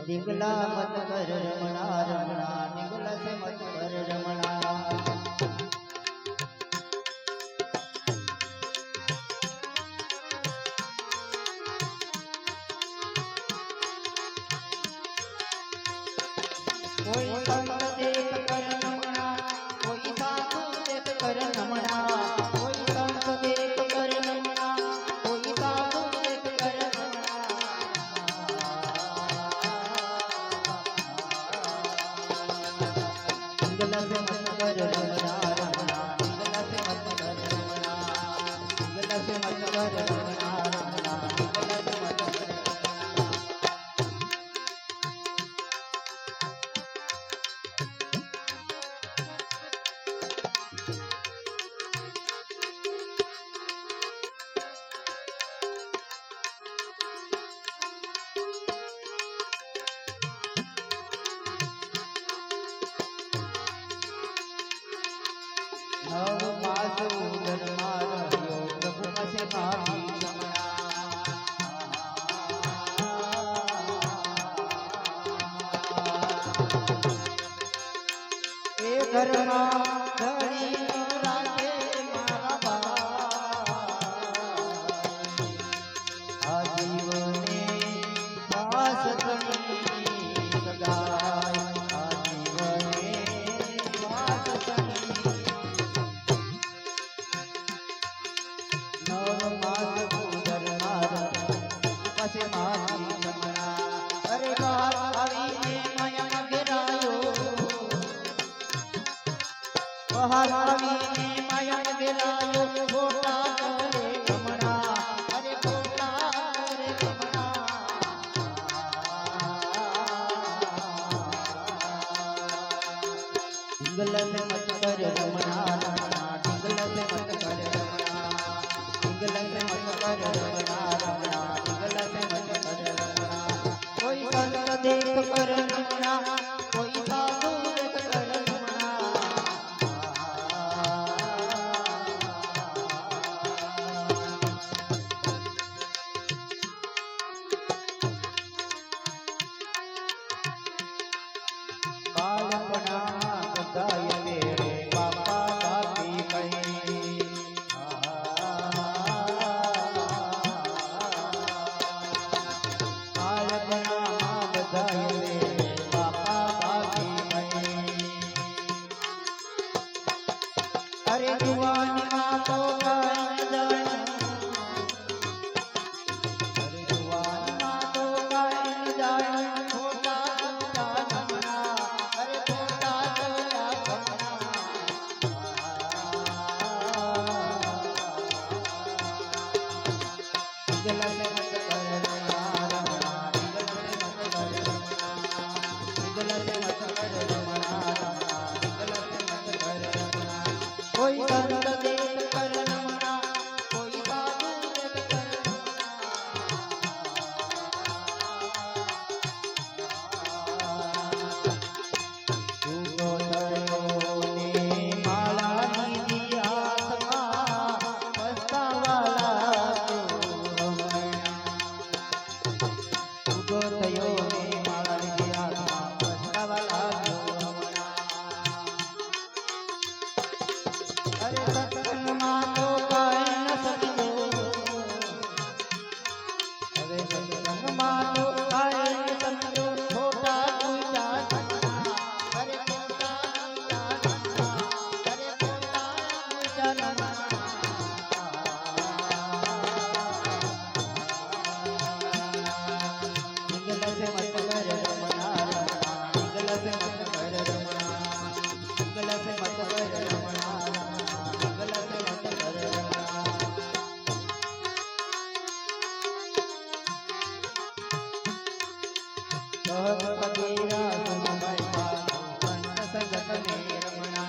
दिगला मत कर रमणा रमणा दिगला से मत कर रमणा कोई संत देख कर रमणा कोई साधु देख कर रमणा कोई संत देख कर रमणा कोई साधु देख कर रमणा दिगला से मत कर रमणा रमणा दिगला से मत कर रमणा दिगला से मत कर रमणा रमणा दिगला से मत कर नव मास उदर मार्यो प्रभु पसे मागी शमणा ए घर में धनी राखे मारा भाई आजीवने वास धनी सदाय आजीवने वास धनी नव मास उदर मारा पसे मागी शमणा अरे बात आवीने मयम गिरायो बाहर आवीने मयम गिरायो खोटा करे रमणा अरे खोटा करे रमणा दिगला से मत कर रमणा रमणा दिगला से मत कर रमणा दिगला से मत कर रमणा रमणा दिगला से मत कर रमणा कोई संत देख कर रमणा कोई साधु देख कर रमणा बालपणा बधाय वेरे बापा बापी कही बालपणा बधाय वेरे बापा बापी कही अरे जुवानी मां तो कान जान अरे जुवानी मां तो कान जान खोटा खोटा रमणा अरे खोटा खोटा रमणा दिगला से मत कर रमणा रमणा दिगला से मत कर रमणा दिगला से मत कर रमणा रमणा दिगला से मत कर रमणा कोई संत देख कर रमणा कोई साधु देख कर रमणा ने माला दी आत्मा पस्तावाला तो रमणा उगो थयो ने माला दी आत्मा पस्तावाला तो रमणा अरे सत्संग मां तो काई न सकतो अरे सत्संग मां तो काई न सकतो छोटा पूजा रमणा अरे छोटा पूजा रमणा अरे छोटा पूजा रमणा दिगला से मत कर रमणा रमणा दिगला से मत कर रमणा दिगला से मत कर रमणा रमणा दिगला से मत कर रमणा कह कबीरा सुन भाई संत संगत में रमणा